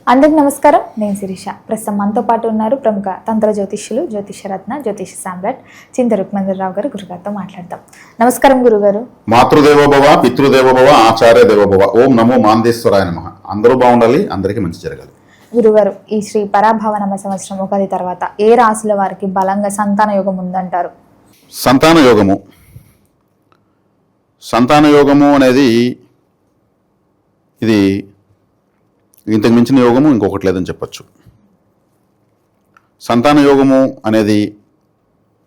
అందరికి నమస్కారం. నేను శిరీష. ప్రస్తుతం మనతో పాటు ఉన్నారు ప్రముఖ తంత్ర జ్యోతిష్యులు, జ్యోతిషరత్న, జ్యోతిష సామ్రాట్ చింత రుక్మందరరావు గారు. గురుగారితో మాట్లాడతాం. నమస్కారం గురుగారు. మాతృదేవోభవ, పితృదేవోభవ, ఆచార్య దేవోభవ. ఓం నమో మాందేశ్వరాయ నమః. అందరూ బాగుండాలి, అందరికీ మంచి జరగాలి. గురుగారు, ఈ శ్రీ పరాభవ నమ సంవత్సరం ఉగాది తర్వాత ఏ రాశుల వారికి బలంగా సంతాన యోగం ఉందంటారు? సంతాన యోగము అనేది ఇది ఇంతకు మించిన యోగము ఇంకొకటి లేదని చెప్పచ్చు. సంతాన యోగము అనేది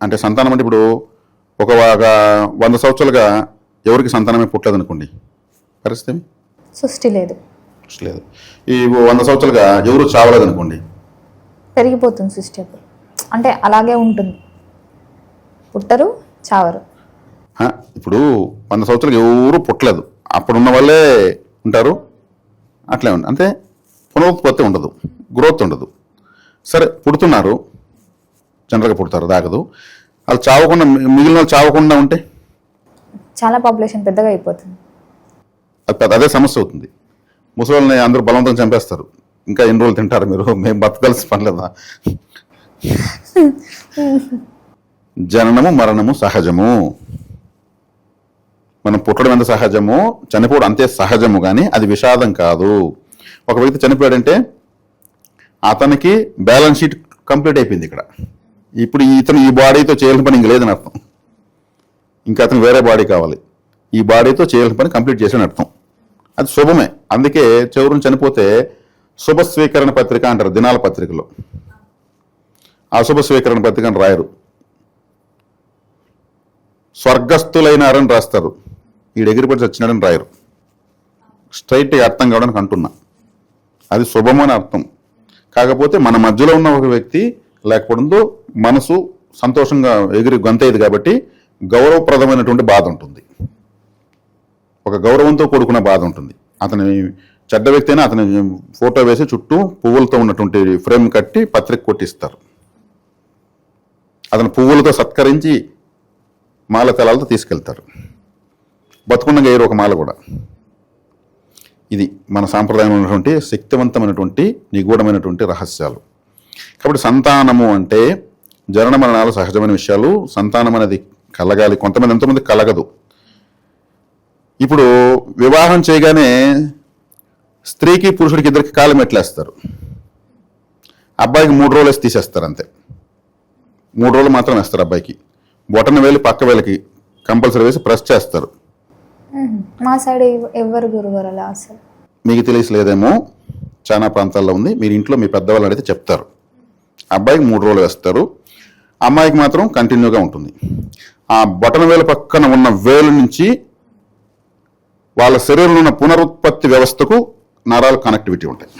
అంటే సంతానం అంటే ఇప్పుడు ఒక 100 సంవత్సరాలుగా ఎవరికి సంతానమే పుట్టలేదనుకోండి, పరిస్థితి సృష్టి లేదు. ఈ 100 సంవత్సరాలుగా ఎవరు చావలేదనుకోండి, పెరిగిపోతుంది సృష్టి. అప్పుడు అంటే అలాగే ఉంటుంది, పుట్టరు చావరు. ఇప్పుడు 100 సంవత్సరాలు ఎవరు పుట్టలేదు, అప్పుడున్న వాళ్ళే ఉంటారు, అట్లే ఉంది. అంతే, పునరుత్పత్తి ఉండదు, గ్రోత్ ఉండదు. సరే, పుడుతున్నారు, జనరల్గా పుడతారు, దాగదు. వాళ్ళు చావకుండా, మిగిలిన వాళ్ళు చావకుండా ఉంటే చాలా పాపులేషన్ పెద్దగా అయిపోతుంది. అదే సమస్య అవుతుంది. ముసలిని అందరూ బలవంతంగా చంపేస్తారు. ఇంకా ఎన్ని రోజులు తింటారు మీరు, మేము బతకాల్సిన పని లేదా? జననము మరణము సహజము. మనం పుట్టడం ఎంత సహజము, చనిపోవడం అంతే సహజము, కానీ అది విషాదం కాదు. ఒక వ్యక్తి చనిపోయాడంటే అతనికి బ్యాలెన్స్ షీట్ కంప్లీట్ అయిపోయింది. ఇక్కడ ఇప్పుడు ఇతను ఈ బాడీతో చేయాల్సిన పని ఇంక లేదని అర్థం. ఇంకా అతను వేరే బాడీ కావాలి. ఈ బాడీతో చేయాల్సిన పని కంప్లీట్ చేసిన అర్థం. అది శుభమే. అందుకే చివరిని చనిపోతే శుభ స్వీకరణ పత్రిక అంటారు దినాల పత్రికలో. అశుభ స్వీకరణ పత్రిక అని రాయరు, స్వర్గస్థులైనారని రాస్తారు. ఈ ఎగిరిపడి చచ్చినాడని రాయరు. స్ట్రైట్గా అర్థం కావడానికి అంటున్నా, అది శుభమని అర్థం. కాకపోతే మన మధ్యలో ఉన్న ఒక వ్యక్తి లేకపోవడంతో మనసు సంతోషంగా ఎగిరి గొంతయ్యేది కాబట్టి గౌరవప్రదమైనటువంటి బాధ ఉంటుంది, ఒక గౌరవంతో కూడుకున్న బాధ ఉంటుంది. అతని చెడ్డ వ్యక్తి అయినా అతని ఫోటో వేసి చుట్టూ పువ్వులతో ఉన్నటువంటి ఫ్రేమ్ కట్టి పత్రిక కొట్టిస్తారు. అతను పువ్వులతో సత్కరించి మాల తెలాలతో తీసుకెళ్తారు. బతుకున్నగా ఏరు ఒక మాల కూడా. ఇది మన సాంప్రదాయంలో ఉన్నటువంటి శక్తివంతమైనటువంటి నిగూఢమైనటువంటి రహస్యాలు. కాబట్టి సంతానము అంటే జనన మరణాలు సహజమైన విషయాలు. సంతానం అనేది కలగాలి. కొంతమంది ఎంతోమంది కలగదు. ఇప్పుడు వివాహం చేయగానే స్త్రీకి పురుషుడికి ఇద్దరికి కాలు మెట్లేస్తారు. అబ్బాయికి 3 రోజులు వేసి తీసేస్తారు, అంతే. 3 రోజులు మాత్రం వేస్తారు అబ్బాయికి. బొటన వేలు పక్క వేలకి కంపల్సరీ వేసి ప్రెస్ చేస్తారు. మా సైడ్ ఎవరు గురుగారు అలా? అసలు మీకు తెలియలేదేమో, చాలా ప్రాంతాల్లో ఉంది. మీరు ఇంట్లో మీ పెద్దవాళ్ళు అడిగితే చెప్తారు. అబ్బాయికి 3 రోజులు వేస్తారు, అమ్మాయికి మాత్రం కంటిన్యూగా ఉంటుంది. ఆ బొటన వేలు పక్కన ఉన్న వేలు నుంచి వాళ్ళ శరీరంలో ఉన్న పునరుత్పత్తి వ్యవస్థకు నరాలు కనెక్టివిటీ ఉంటాయి.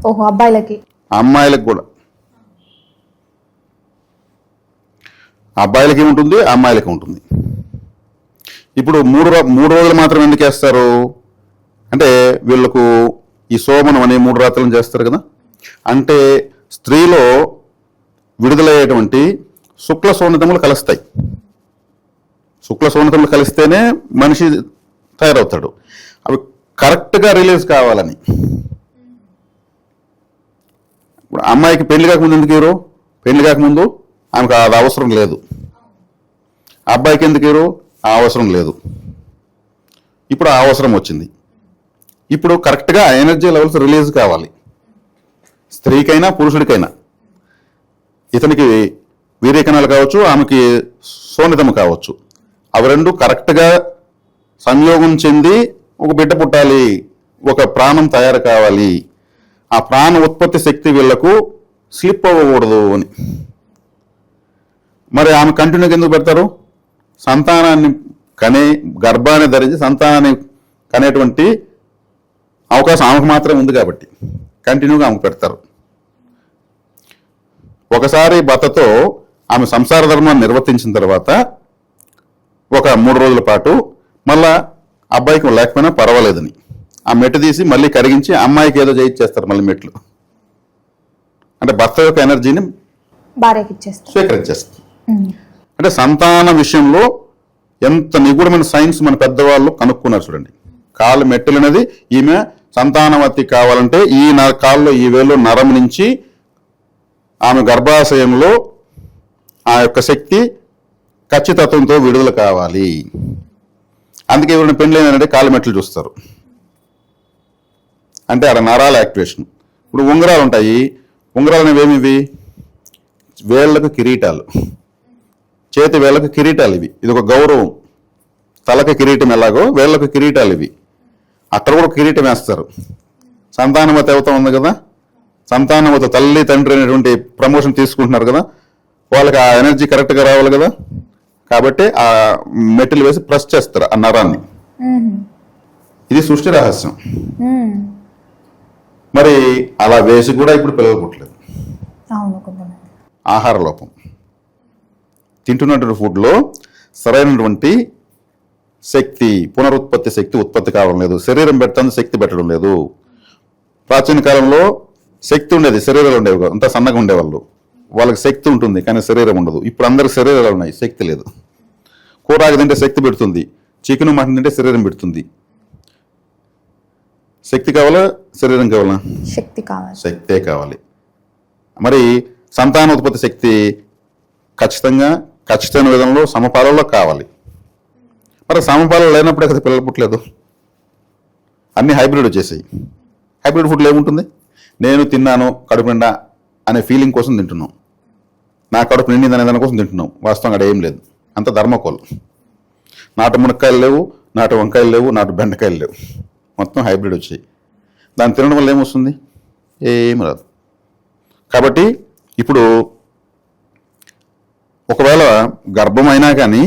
ఓహో, అబ్బాయిలకి అమ్మాయిలకు కూడా. అబ్బాయిలకి ఉంటుంది, అమ్మాయిలకి ఉంటుంది. ఇప్పుడు 3 రోజులు మాత్రం ఎందుకు వేస్తారు అంటే, వీళ్ళకు ఈ శోభనం అనే 3 రాత్రులను చేస్తారు కదా. అంటే స్త్రీలో విడుదలయ్యేటువంటి శుక్ల శోణితములు కలుస్తాయి. శుక్ల శోణితములు కలిస్తేనే మనిషి తయారవుతాడు. అవి కరెక్ట్గా రిలీజ్ కావాలని. ఇప్పుడు అమ్మాయికి పెళ్లి కాకముందు ఎందుకు ఇవ్వరు? పెళ్లి కాకముందు ఆమెకు అది అవసరం లేదు. అబ్బాయికి ఎందుకు ఇవ్వరు? ఆ అవసరం లేదు. ఇప్పుడు ఆ అవసరం వచ్చింది. ఇప్పుడు కరెక్ట్గా ఎనర్జీ లెవెల్స్ రిలీజ్ కావాలి, స్త్రీకైనా పురుషుడికైనా. ఇతనికి వీర్యకణాలు కావచ్చు, ఆమెకి శోణితము కావచ్చు. అవి రెండు కరెక్ట్గా సంయోగం చెంది ఒక బిడ్డ పుట్టాలి, ఒక ప్రాణం తయారు కావాలి. ఆ ప్రాణ ఉత్పత్తి శక్తి వీళ్లకు స్లిప్ అవ్వకూడదు అని. మరి ఆమె కంటిన్యూగా ఎందుకు పెడతారు? సంతానాన్ని కనే, గర్భాన్ని ధరించి సంతానాన్ని కనేటువంటి అవకాశం ఆమెకు మాత్రమే ఉంది కాబట్టి కంటిన్యూగా ఆమెకు పెడతారు. ఒకసారి భర్తతో ఆమె సంసార ధర్మాన్ని నిర్వర్తించిన తర్వాత ఒక 3 రోజుల పాటు మళ్ళా అబ్బాయికి లేకపోయినా పర్వాలేదని ఆ మెట్టు తీసి మళ్ళీ కరిగించి అమ్మాయికి ఏదో చేయిచ్చేస్తారు మళ్ళీ మెట్లు. అంటే భర్త యొక్క ఎనర్జీని భార్యకి ఇచ్చేస్తారు, స్వీకరించేస్తారు. అంటే సంతాన విషయంలో ఎంత నిగూఢమైన సైన్స్ మన పెద్దవాళ్ళు కనుక్కున్నారు చూడండి. కాళ్ళు మెట్టులు అనేది ఈమె సంతానవతి కావాలంటే ఈ కాల్లో ఈ వేలు నరం నుంచి ఆమె గర్భాశయంలో ఆ యొక్క శక్తి ఖచ్చితత్వంతో విడుదల కావాలి. అందుకే ఎవరైనా పెళ్ళైనంటే కాలు మెట్లు చూస్తారు, అంటే అక్కడ నరాల యాక్టివేషన్. ఇప్పుడు ఉంగరాలు ఉంటాయి, ఉంగరాలు అనేవి ఏమివి? వేళ్లకు కిరీటాలు, చేతి వేళ్లకు కిరీటాలు ఇవి. ఇది ఒక గౌరవం. తలకు కిరీటం ఎలాగో వేళ్లకు కిరీటాలు ఇవి. అక్కడ కూడా కిరీటం వేస్తారు. సంతానవతి అవుతా ఉంది కదా, సంతానవతి తల్లి తండ్రి అనేటువంటి ప్రమోషన్ తీసుకుంటున్నారు కదా, వాళ్ళకి ఆ ఎనర్జీ కరెక్ట్గా రావాలి కదా. కాబట్టి ఆ మెటీరియల్ వేసి ప్రెస్ చేస్తారు ఆ నరాన్ని. ఇది సృష్టి రహస్యం. మరి అలా వేసి కూడా ఇప్పుడు పిల్లలు పుట్టలేదు. ఆహార లోపం. తింటున్నటువంటి ఫుడ్లో సరైనటువంటి శక్తి, పునరుత్పత్తి శక్తి ఉత్పత్తి కావడం లేదు. శరీరం పెట్టడం శక్తి పెట్టడం లేదు. ప్రాచీన కాలంలో శక్తి ఉండేది, శరీరాలు ఉండేవి, అంతా సన్నగా ఉండేవాళ్ళు. వాళ్ళకి శక్తి ఉంటుంది కానీ శరీరం ఉండదు. ఇప్పుడు అందరికి శరీరాలు ఉన్నాయి, శక్తి లేదు. కూరాకు తింటే శక్తి పెడుతుంది, చికెన్ మటన్ తింటే శరీరం పెడుతుంది. శక్తి కావాలా శరీరం కావాలా? శక్తి కావాలి. శక్తే కావాలి. మరి సంతానోత్పత్తి శక్తి ఖచ్చితమైన విధంలో సమపాలలో కావాలి. మరి సమపాలలో లేనప్పుడే కదా పిల్లలు పుట్టలేదు. అన్ని హైబ్రిడ్ వచ్చేసాయి. హైబ్రిడ్ ఫుడ్లో ఏముంటుంది? నేను తిన్నాను కడుపు నిండా అనే ఫీలింగ్ కోసం తింటున్నాం, నా కడుపు నిండింది అనే దాని కోసం తింటున్నాం. వాస్తవంగా అక్కడ ఏం లేదు, అంత ధర్మకోల్. నాటు మునక్కాయలు లేవు, నాటు వంకాయలు లేవు, నాటు బెండకాయలు లేవు, మొత్తం హైబ్రిడ్ వచ్చాయి. దాన్ని తినడం వల్ల ఏమొస్తుంది? ఏమి రాదు. కాబట్టి ఇప్పుడు ఒకవేళ గర్భం అయినా కానీ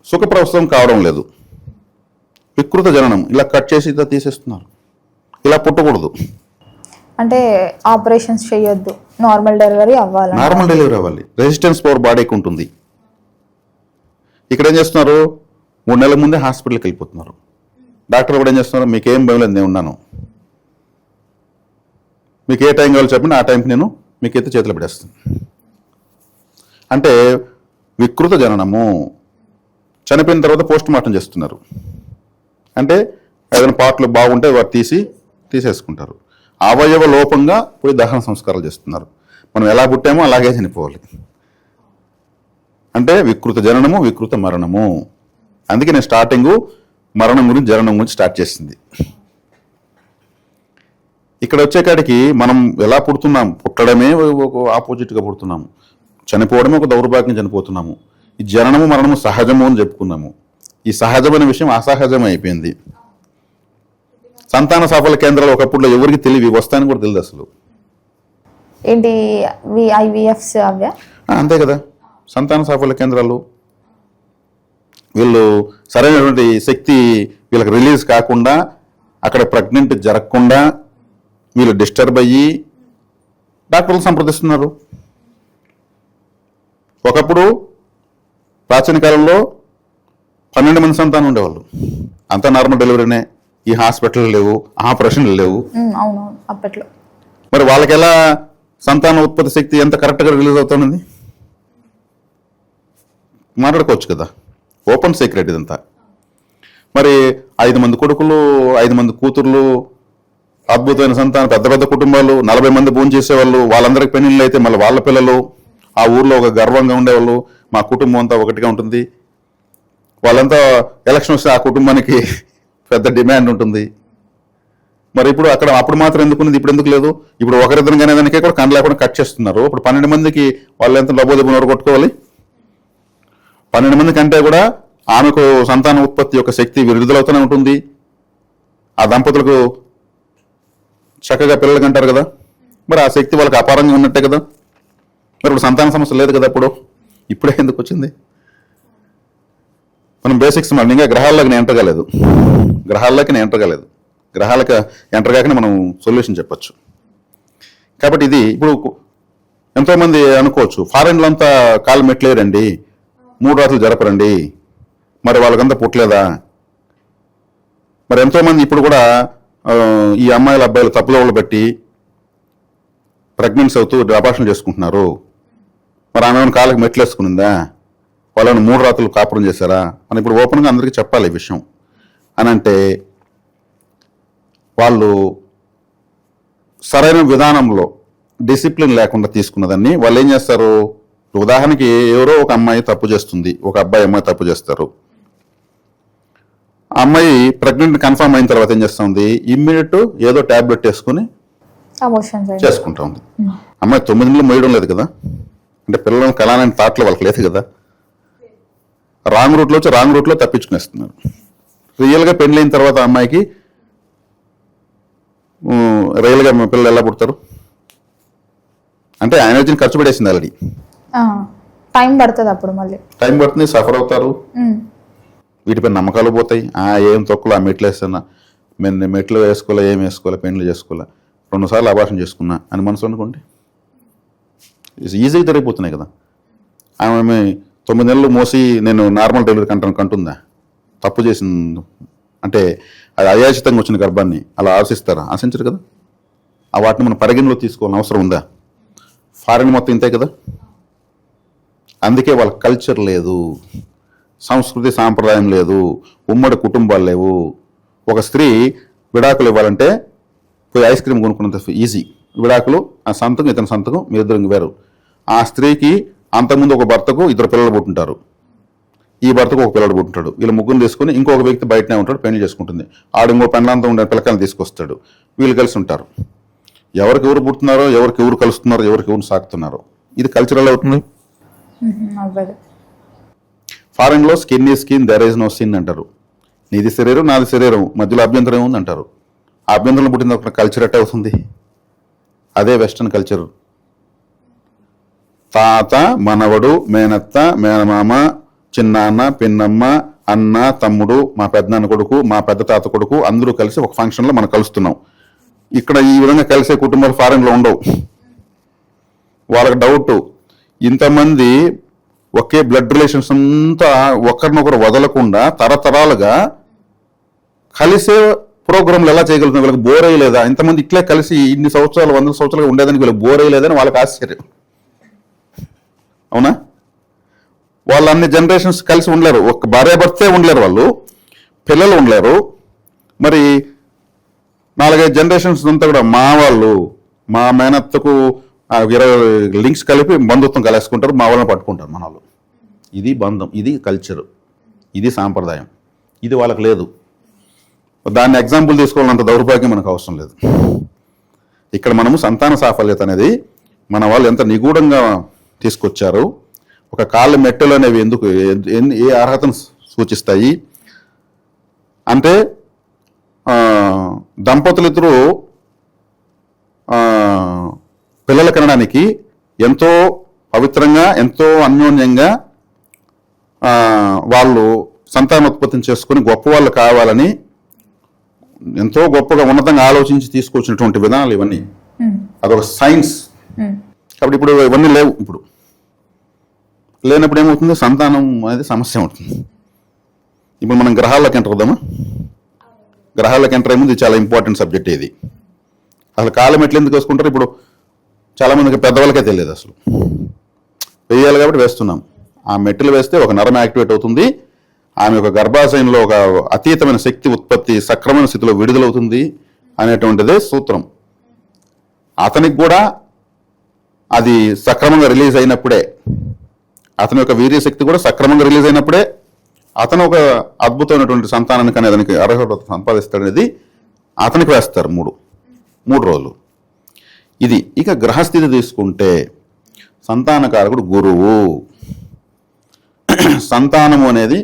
సుఖప్రసవం కావడం లేదు, వికృత జననం, ఇలా కట్ చేసి ఇలా తీసేస్తున్నారు. ఇలా పుట్టకూడదు అంటే ఆపరేషన్స్ చేయొద్దు, నార్మల్ డెలివరీ అవ్వాలి. నార్మల్ డెలివరీ అవ్వాలి. రెసిస్టెన్స్ పవర్ బాడీకి ఉంటుంది. ఇక్కడ ఏం చేస్తున్నారు? 3 నెలల ముందే హాస్పిటల్కి వెళ్ళిపోతున్నారు. డాక్టర్ కూడా ఏం చేస్తున్నారు? మీకేం భయం లేదు, నేను ఉన్నాను, మీకు ఏ టైం కావాలో చెప్పండి, ఆ టైంకి నేను మీకైతే చేతులు పెట్టేస్తాను. అంటే వికృత జననము. చనిపోయిన తర్వాత పోస్ట్ మార్టం చేస్తున్నారు. అంటే ఏదైనా పార్ట్లు బాగుంటే వారు తీసేసుకుంటారు. అవయవ లోపంగా పోయి దహన సంస్కారాలు చేస్తున్నారు. మనం ఎలా పుట్టామో అలాగే చనిపోవాలి. అంటే వికృత జననము, వికృత మరణము. అందుకే నేను స్టార్టింగ్ మరణం గురించి, జననం గురించి స్టార్ట్ చేసింది. ఇక్కడ వచ్చేకాడికి మనం ఎలా పుడుతున్నాం? పుట్టడమే ఒక ఆపోజిట్గా పుడుతున్నాము, చనిపోవడమే ఒక దౌర్భాగ్యం చనిపోతున్నాము. ఈ జననము మరణము సహజము అని చెప్పుకున్నాము. ఈ సహజమైన విషయం అసహజం అయిపోయింది. సంతాన సాఫల్య కేంద్రాలు ఒకప్పుడు ఎవరికి తెలివి, వస్తాయని కూడా తెలియదు అసలు. ఏంటి ఐవీఎఫ్స్ అవే? అంతే కదా, సంతాన సాఫల్య కేంద్రాలు. వీళ్ళు సరైనటువంటి శక్తి వీళ్ళకి రిలీజ్ కాకుండా, అక్కడ ప్రెగ్నెంట్ జరగకుండా వీళ్ళు డిస్టర్బ్ అయ్యి డాక్టర్లు సంప్రదిస్తున్నారు. ఒకప్పుడు ప్రాచీన కాలంలో 12 మంది సంతానం ఉండేవాళ్ళు, అంతా నార్మల్ డెలివరీనే. ఈ హాస్పిటల్ లేవు, ఆపరేషన్లు లేవు. అవును అప్పట్లో. మరి వాళ్ళకి ఎలా సంతాన ఉత్పత్తి శక్తి ఎంత కరెక్ట్గా రిలీజ్ అవుతుంది? మాట్లాడుకోవచ్చు కదా, ఓపెన్ సీక్రెట్ ఇదంతా. మరి 5 మంది కొడుకులు, 5 మంది కూతుర్లు, అద్భుతమైన సంతానం, పెద్ద పెద్ద కుటుంబాలు, 40 మంది భోజనం చేసేవాళ్ళు, వాళ్ళందరికి పెళ్ళిళ్ళు అయితే మళ్ళీ వాళ్ళ పిల్లలు, ఆ ఊర్లో ఒక గర్వంగా ఉండేవాళ్ళు, మా కుటుంబం అంతా ఒకటిగా ఉంటుంది. వాళ్ళంతా ఎలక్షన్ వస్తే ఆ కుటుంబానికి పెద్ద డిమాండ్ ఉంటుంది. మరి ఇప్పుడు అప్పుడు మాత్రం ఎందుకున్నది, ఇప్పుడు ఎందుకు లేదు? ఇప్పుడు ఒకరిద్దరు కానీ దానికే కూడా కండ లేకుండా కట్ చేస్తున్నారు. ఇప్పుడు 12 మందికి వాళ్ళు ఎంత డబ్బు కొట్టుకోవాలి? 12 మంది కంటే కూడా ఆమెకు సంతాన ఉత్పత్తి యొక్క శక్తి విడుదలవుతూనే ఉంటుంది. ఆ దంపతులకు చక్కగా పిల్లలకి అంటారు కదా, మరి ఆ శక్తి వాళ్ళకి అపారంగా ఉన్నట్టే కదా. మరి ఇప్పుడు సంతాన సమస్య లేదు కదా. ఇప్పుడే ఎందుకు వచ్చింది? మనం బేసిక్స్ మనం ఇంకా గ్రహాల్లోకి నేను ఎంటర్ కాలేదు. గ్రహాలకు ఎంటర్ కాకనే మనం సొల్యూషన్ చెప్పచ్చు. కాబట్టి ఇది ఇప్పుడు ఎంతోమంది అనుకోవచ్చు, ఫారెన్లో అంతా కాలు మెట్లేరండి, 3 రాత్రులు జరపరండి, మరి వాళ్ళకంతా పుట్టలేదా? మరి ఎంతోమంది ఇప్పుడు కూడా ఈ అమ్మాయిల అబ్బాయిలు తప్పుదోవలు పెట్టి ప్రెగ్నెన్సీ అవుతూ అబార్షన్ చేసుకుంటున్నారు. మరి ఆమె కాళ్ళకి మెట్లు వేసుకునిందా? వాళ్ళని 3 రాత్రులు కాపురం చేశారా? అని ఇప్పుడు ఓపెన్గా అందరికీ చెప్పాలి ఈ విషయం. అని అంటే వాళ్ళు సరైన విధానంలో డిసిప్లిన్ లేకుండా తీసుకున్నదాన్ని వాళ్ళు ఏం చేస్తారు? ఉదాహరణకి ఎవరో ఒక అమ్మాయి తప్పు చేస్తుంది, ఒక అమ్మాయి తప్పు చేస్తారు. ఆ అమ్మాయి ప్రెగ్నెంట్ కన్ఫర్మ్ అయిన తర్వాత ఏం చేస్తుంది? ఇమ్మీడియట్ ఏదో టాబ్లెట్ వేసుకుని చేసుకుంటా ఉంది. అమ్మాయి 9 నెలలు మోయడం లేదు కదా, అంటే పిల్లలను కలాలని థాట్లో వాళ్ళకి లేదు కదా. రాంగ్ రూట్లో వచ్చి రాంగ్ రూట్లో తప్పించుకునేస్తున్నారు. రియల్గా పెళ్ళైన తర్వాత అమ్మాయికి రియల్గా పిల్లలు ఎలా పుడతారు? అంటే ఎనర్జీని ఖర్చు పెట్టేసింది ఆల్రెడీ. టైం పడుతుంది, అప్పుడు మళ్ళీ టైం పడుతుంది, సఫర్ అవుతారు, వీటిపై నమ్మకాలు పోతాయి. ఏం తొక్కలో ఆ మెట్లు వేస్తున్నా, మెట్లు వేసుకోలే, ఏం వేసుకోలే, పెండ్లు చేసుకోలే, 2 సార్లు అబార్షన్ చేసుకున్నా అని మనసు అనుకోండి, ఈజీగా జరిగిపోతున్నాయి కదా. ఆమె 9 నెలలు మోసి నేను నార్మల్ డెలివరీ కంటుందా? తప్పు చేసింది అంటే అది అయాచితంగా వచ్చిన గర్భాన్ని అలా ఆశిస్తారా? ఆశించరు కదా. ఆ వాటిని మనం పరిగణలో తీసుకోవాలని అవసరం ఉందా? ఫారిన్ మొత్తం ఇంతే కదా. అందుకే వాళ్ళ కల్చర్ లేదు, సంస్కృతి సాంప్రదాయం లేదు, ఉమ్మడి కుటుంబాలు లేవు. ఒక స్త్రీ విడాకులు ఇవ్వాలంటే పోయి ఐస్ క్రీమ్ కొనుక్కున్నంత ఈజీ. విడాకులు ఆ సంతకం ఇతని సంతకం, మీ ఇద్దరు వేరు. ఆ స్త్రీకి అంతకుముందు ఒక భర్తకు 2 పిల్లలు పుట్టుంటారు, ఈ భర్తకు ఒక పిల్లడు పుట్టుంటాడు. వీళ్ళు ముగ్గురు తీసుకుని ఇంకొక వ్యక్తి బయటనే ఉంటాడు, పెళ్లి చేసుకుంటుంది. ఆడు ఇంకో పెళ్ళంతా ఉండే పిల్లకాయలు తీసుకొస్తాడు, వీళ్ళు కలిసి ఉంటారు. ఎవరికి ఎవరు పుడుతున్నారో, ఎవరికి ఎవరు కలుస్తున్నారో, ఎవరికి ఎవరు సాకుతున్నారో, ఇది కల్చరల్ అవుతుంది. ఫారెన్ లో స్కిన్ ఈ skin, there is no sin అంటారు. నీది శరీరం, నాది శరీరం, మధ్యలో అభ్యంతరం ఏముంది అంటారు. ఆ అభ్యంతరం పుట్టిన ఒక కల్చర్ ఎట్ట అవుతుంది? అదే వెస్టర్న్ కల్చర్. తాత, మనవడు, మేనత్త, మేనమామ, చిన్నాన్న, పిన్నమ్మ, అన్న, తమ్ముడు, మా పెద్దనాన్న కొడుకు, మా పెద్ద తాత కొడుకు అందరూ కలిసి ఒక ఫంక్షన్లో మనం కలుస్తున్నాం. ఇక్కడ ఈ విధంగా కలిసే కుటుంబాలు ఫారెన్లో ఉండవు. వాళ్ళకి డౌట్, ఇంతమంది ఒకే బ్లడ్ రిలేషన్స్ అంతా ఒకరినొకరు వదలకుండా తరతరాలుగా కలిసే ప్రోగ్రాంలు ఎలా చేయగలుగుతున్నారు? వీళ్ళకి బోర్ అయ్యలేదా? ఇంతమంది ఇట్లే కలిసి ఇన్ని సంవత్సరాలు 100 సంవత్సరాలుగా ఉండేదానికి వీళ్ళకి బోర్ అయ్యలేదని వాళ్ళకి ఆశ్చర్యం. అవునా? వాళ్ళు అన్ని జనరేషన్స్ కలిసి ఉండలేరు, ఒక భార్యాభర్తే ఉండలేరు, వాళ్ళు పిల్లలు ఉండలేరు. మరి 4-5 జనరేషన్స్ అంతా కూడా మా వాళ్ళు, మా మేనత్తకు 20 లింక్స్ కలిపి బంధుత్వం కలేసుకుంటారు, మా వాళ్ళని పట్టుకుంటారు మన వాళ్ళు. ఇది బంధం, ఇది కల్చరు, ఇది సాంప్రదాయం. ఇది వాళ్ళకి లేదు. దాన్ని ఎగ్జాంపుల్ తీసుకోవాలంత దౌర్భాగ్యం మనకు అవసరం లేదు. ఇక్కడ మనము సంతాన సాఫల్యత అనేది మన వాళ్ళు ఎంత నిగూఢంగా తీసుకొచ్చారు. ఒక కాళ్ళ మెట్టెలు అనేవి ఎందుకు, ఏ అర్హతను సూచిస్తాయి అంటే, దంపతులిద్దరూ పిల్లలు కనడానికి ఎంతో పవిత్రంగా, ఎంతో అన్యోన్యంగా వాళ్ళు సంతానోత్పత్తిని చేసుకుని గొప్ప వాళ్ళు కావాలని ఎంతో గొప్పగా ఉన్నతంగా ఆలోచించి తీసుకొచ్చినటువంటి విధానాలు ఇవన్నీ. అదొక సైన్స్. కాబట్టి ఇప్పుడు ఇవన్నీ లేవు. ఇప్పుడు లేనప్పుడు ఏమవుతుంది? సంతానం అనేది సమస్య అవుతుంది. ఇప్పుడు మనం గ్రహాల్లోకి ఎంటర్ అవుదామా? గ్రహాల్లోకి ఎంటర్ అయ్యే ముందు చాలా ఇంపార్టెంట్ సబ్జెక్ట్ ఇది. అసలు కాలం ఎట్లా ఎందుకు వేసుకుంటారు? ఇప్పుడు చాలామందికి పెద్దవాళ్ళకే తెలియదు. అసలు వేయాలి కాబట్టి వేస్తున్నాం. ఆ మెట్టులు వేస్తే ఒక నరం యాక్టివేట్ అవుతుంది, ఆమె ఒక గర్భాశయంలో ఒక అతీతమైన శక్తి ఉత్పత్తి సక్రమైన స్థితిలో విడుదలవుతుంది అనేటువంటిదే సూత్రం. అతనికి కూడా అది సక్రమంగా రిలీజ్ అయినప్పుడే, అతని యొక్క వీర్యశక్తి కూడా సక్రమంగా రిలీజ్ అయినప్పుడే అతను ఒక అద్భుతమైనటువంటి సంతానానికి అనేది దానికి అర్హత సంపాదిస్తాడనేది అతనికి వేస్తారు 3 రోజులు. ఇది. ఇక గ్రహస్థితి తీసుకుంటే సంతానకారకుడు గురువు. సంతానము అనేది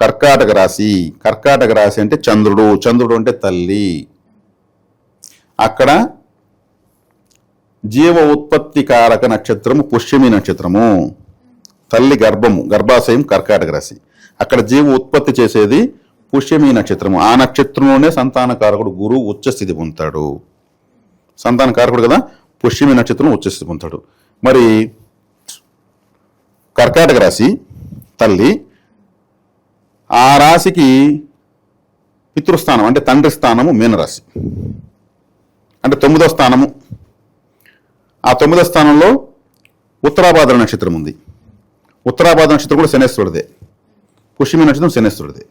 కర్కాటక రాశి. కర్కాటక రాశి అంటే చంద్రుడు, చంద్రుడు అంటే తల్లి. అక్కడ జీవ ఉత్పత్తి కారక నక్షత్రము పుష్యమి నక్షత్రము. తల్లి గర్భము, గర్భాశయం కర్కాటక రాశి. అక్కడ జీవ ఉత్పత్తి చేసేది పుష్యమి నక్షత్రము. ఆ నక్షత్రంలోనే సంతానకారకుడు గురువు ఉచ్చస్థితి పొందుతాడు. సంతానకారకుడు కదా, పుష్యమి నక్షత్రం ఉచ్చస్థితి పొందుతాడు. మరి కర్కాటక రాశి తల్లి, ఆ రాశికి పితృస్థానం అంటే తండ్రి స్థానము మీనరాశి, అంటే 9వ స్థానము. ఆ 9వ స్థానంలో ఉత్తరాభాద్ర నక్షత్రం ఉంది. ఉత్తరాభాద్ర నక్షత్రం కూడా శనేశ్వరుడిదే, పుష్యమి నక్షత్రం శనేశ్వరుడిదే.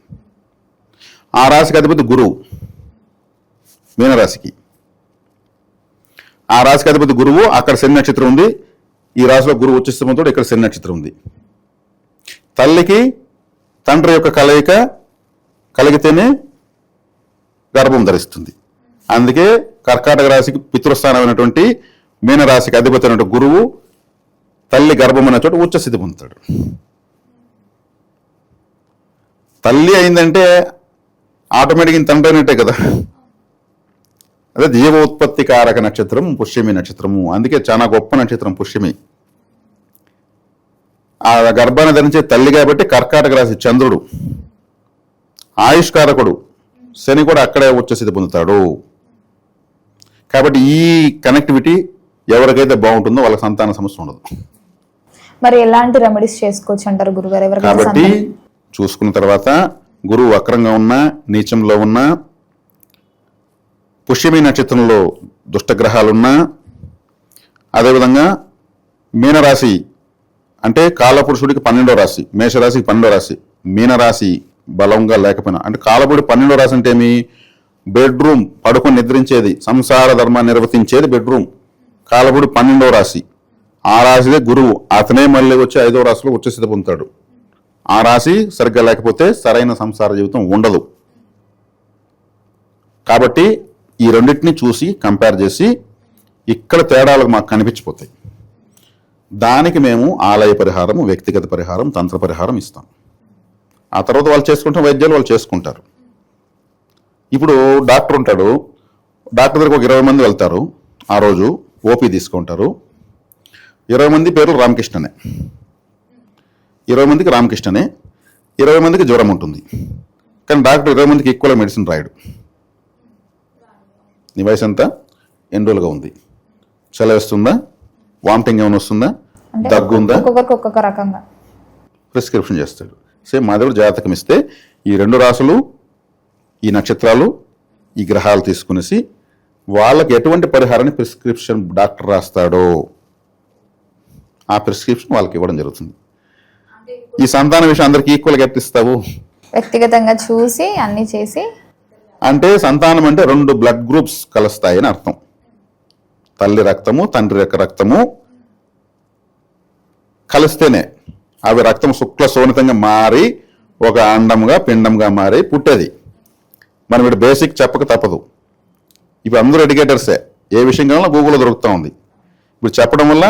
ఆ రాశికి అధిపతి గురువు. మీనరాశికి. ఆ రాశికి అధిపతి గురువు, అక్కడ శని నక్షత్రం ఉంది. ఈ రాశిలో గురువు ఉచ్చస్థితితో ఇక్కడ శని నక్షత్రం ఉంది. తల్లికి తండ్రి యొక్క కలయిక కలిగితేనే గర్భం ధరిస్తుంది. అందుకే కర్కాటక రాశికి పితృస్థానమైనటువంటి మీనరాశికి అధిపతి అయినటువంటి గురువు తల్లి గర్భం అనే చోట ఉచ్చస్థితి పొందుతాడు. తల్లి అయిందంటే ఆటోమేటిక్ తండ్రి అయినట్టే కదా. అదే జీవోత్పత్తి కారక నక్షత్రం పుష్యమి నక్షత్రము. అందుకే చాలా గొప్ప నక్షత్రం పుష్యమి. ఆ గర్భాన్ని ధరించే తల్లి కాబట్టి కర్కాటక రాశి చంద్రుడు ఆయుష్కారకుడు శని కూడా అక్కడే ఉచ్చస్థితి పొందుతాడు. కాబట్టి ఈ కనెక్టివిటీ ఎవరికైతే బాగుంటుందో వాళ్ళకి సంతాన సమస్య ఉండదు. మరి ఎలాంటి రెమెడీస్ చేసుకోవచ్చు అంటారు గురుగారు? కాబట్టి చూసుకున్న తర్వాత గురువు వక్రంగా ఉన్నా, నీచంలో ఉన్నా, పుష్యమి నక్షత్రంలో దుష్టగ్రహాలున్నా, అదేవిధంగా మీనరాశి అంటే కాలపురుషుడికి 12వ రాశి, మేషరాశికి 12వ రాశి, మీనరాశి బలంగా లేకపోయినా, అంటే కాలపుడి 12వ రాశి అంటే ఏమి? బెడ్రూమ్, పడుకొని నిద్రించేది, సంసార ధర్మాన్ని నిర్వర్తించేది బెడ్రూమ్. కాలపుడి 12వ రాశి. ఆ రాశిదే గురువు, అతనే మళ్ళీ వచ్చి 5వ రాశిలో ఉచ్చస్థితి పొందుతాడు. ఆ రాశి సరిగ్గా లేకపోతే సరైన సంసార జీవితం ఉండదు. కాబట్టి ఈ రెండింటిని చూసి కంపేర్ చేసి ఇక్కడ తేడాలు మాకు కనిపించిపోతాయి. దానికి మేము ఆలయ పరిహారం, వ్యక్తిగత పరిహారం, తంత్ర పరిహారం ఇస్తాం. ఆ తర్వాత వాళ్ళు చేసుకుంటారు, వైద్యాలు వాళ్ళు చేసుకుంటారు. ఇప్పుడు డాక్టర్ ఉంటాడు, డాక్టర్ దగ్గరకు ఒక 20 మంది వెళ్తారు. ఆ రోజు ఓపీ తీసుకుంటారు. 20 మంది పేర్లు రామకృష్ణనే, 20 మందికి రామకృష్ణనే, 20 మందికి జ్వరం ఉంటుంది. కానీ డాక్టర్ 20 మందికి ఈక్వల్గా మెడిసిన్ రాయడు. నీ వయసు ఎంత, ఎన్ని రోజులుగా ఉంది, చలవేస్తుందా, వామిటింగ్ ఏమైనా వస్తుందా, దగ్గు ఉందా, ఒక్కొక్క రకంగా ప్రిస్క్రిప్షన్ చేస్తాడు. సేమ్ మా దగ్గర జాతకం ఇస్తే ఈ 2 రాసులు, ఈ నక్షత్రాలు, ఈ గ్రహాలు తీసుకునేసి వాళ్ళకి ఎటువంటి పరిహారాన్ని ప్రిస్క్రిప్షన్ డాక్టర్ రాస్తాడో ఆ ప్రిస్క్రిప్షన్ వాళ్ళకి ఇవ్వడం జరుగుతుంది. ఈ సంతాన విషయం అందరికి ఈక్వల్గా ఎట్టిస్తావు? వ్యక్తిగతంగా చూసి అన్ని చేసి. అంటే సంతానం అంటే 2 బ్లడ్ గ్రూప్స్ కలుస్తాయని అర్థం. తల్లి రక్తము, తండ్రి యొక్క రక్తము కలిస్తేనే అవి రక్తం శుక్ల శోణితంగా మారి ఒక అండంగా పిండంగా మారి పుట్టేది. మనం ఇప్పుడు బేసిక్ చెప్పక తప్పదు. ఇప్పుడు అందరూ ఎడ్యుకేటర్సే, ఏ విషయం కావాలన్నా గూగుల్లో దొరుకుతూ ఉంది. ఇప్పుడు చెప్పడం వల్ల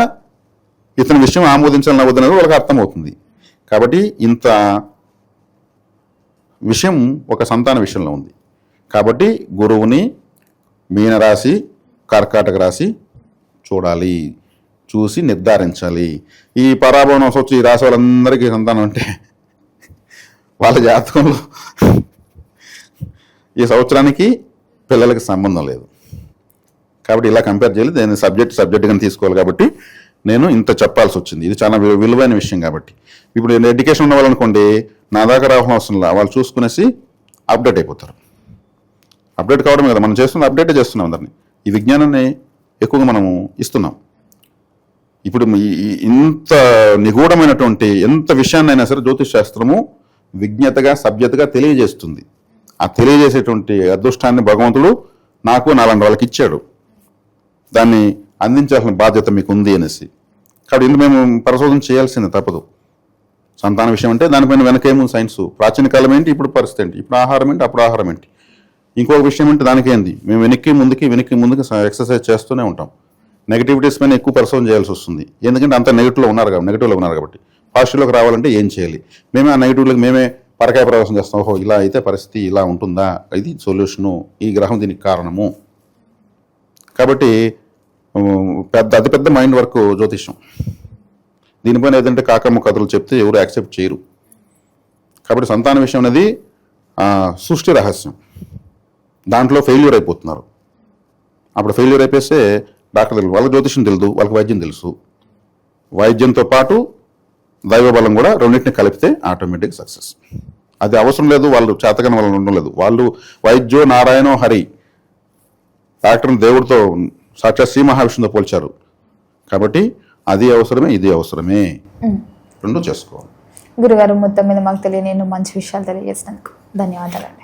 ఇతని విషయం ఆమోదించాలని వద్దనేది వాళ్ళకి అర్థమవుతుంది. కాబట్టి ఇంత విషయం ఒక సంతాన విషయంలో ఉంది. కాబట్టి గురువుని మీనరాశి, కర్కాటక రాశి చూడాలి, చూసి నిర్ధారించాలి. ఈ పరాభవనం వచ్చి ఈ రాశి వాళ్ళందరికీ సంతానం అంటే వాళ్ళ జాతకంలో ఈ సంవత్సరానికి పిల్లలకి సంబంధం లేదు. కాబట్టి ఇలా కంపేర్ చేయాలి. నేను సబ్జెక్ట్గానే తీసుకోవాలి. కాబట్టి నేను ఇంత చెప్పాల్సి వచ్చింది. ఇది చాలా విలువైన విషయం. కాబట్టి ఇప్పుడు ఎడ్యుకేషన్ ఉన్న వాళ్ళు అనుకోండి, నా దాకా రావాల్సిన అవసరం లేదు, వాళ్ళు చూసుకునేసి అప్డేట్ అయిపోతారు. అప్డేట్ కావడమే కదా మనం చేస్తున్నాం, అప్డేటే చేస్తున్నాం అందరినీ. ఈ విజ్ఞానాన్ని ఎక్కువగా మనము ఇస్తున్నాం. ఇప్పుడు ఇంత నిగూఢమైనటువంటి ఎంత విషయాన్నైనా సరే జ్యోతిష్ శాస్త్రము విజ్ఞతగా, సభ్యతగా తెలియజేస్తుంది. ఆ తెలియజేసేటువంటి అదృష్టాన్ని భగవంతుడు నాకు, నాలాంటి వాళ్ళకి ఇచ్చాడు. దాన్ని అందించాల్సిన బాధ్యత మీకు ఉంది అనేసి. కాబట్టి ఇందుకు మేము పరిశోధన చేయాల్సిందే, తప్పదు. సంతాన విషయం అంటే దానిపైన వెనకేమో సైన్స్, ప్రాచీన కాలం ఏంటి, ఇప్పుడు పరిస్థితి ఏంటి, ఇప్పుడు ఆహారం ఏంటి, అప్పుడు ఆహారం ఏంటి, ఇంకొక విషయం అంటే దానికేంది. మేము వెనక్కి ముందుకి ఎక్సర్సైజ్ చేస్తూనే ఉంటాం. నెగిటివిటీస్ పైన ఎక్కువ పరిశోధన చేయాల్సి వస్తుంది. ఎందుకంటే అంత నెగిటివ్లో ఉన్నారు కాబట్టి పాజిటివ్లోకి రావాలంటే ఏం చేయాలి? మేమే ఆ నెగిటివ్లోకి మేమే పరకాయ ప్రవేశం చేస్తాం. ఓహో, ఇలా అయితే పరిస్థితి ఇలా ఉంటుందా, ఇది సొల్యూషను, ఈ గ్రహం దీనికి కారణము. కాబట్టి అతిపెద్ద మైండ్ వర్క్ జ్యోతిష్యం. దీనిపైన ఏదంటే కాకమ్మ కథలు చెప్తే ఎవరు యాక్సెప్ట్ చేయరు. కాబట్టి సంతాన విషయం అనేది సృష్టి రహస్యం. దాంట్లో ఫెయిల్యూర్ అయిపోతున్నారు. అప్పుడు ఫెయిల్యూర్ అయిపోతే డాక్టర్ తెలుసు, వాళ్ళకి జ్యోతిష్యం తెలుసు, వాళ్ళకి వైద్యం తెలుసు. వైద్యంతో పాటు దైవబలం కూడా రెండింటిని కలిపితే ఆటోమేటిక్ సక్సెస్. అది అవసరం లేదు, వాళ్ళు చేతకని వాళ్ళు ఉండడం లేదు. వాళ్ళు వైద్యో నారాయణో హరి, డాక్టర్ని దేవుడితో సాక్షాత్ శ్రీ మహావిష్ణుతో పోల్చారు. కాబట్టి అది అవసరమే, ఇది అవసరమే, రెండు చేసుకోవాలి. గురుగారు, మొత్తం మీద మాకు తెలియని మంచి విషయాలు తెలియజేసినందుకు ధన్యవాదాలు.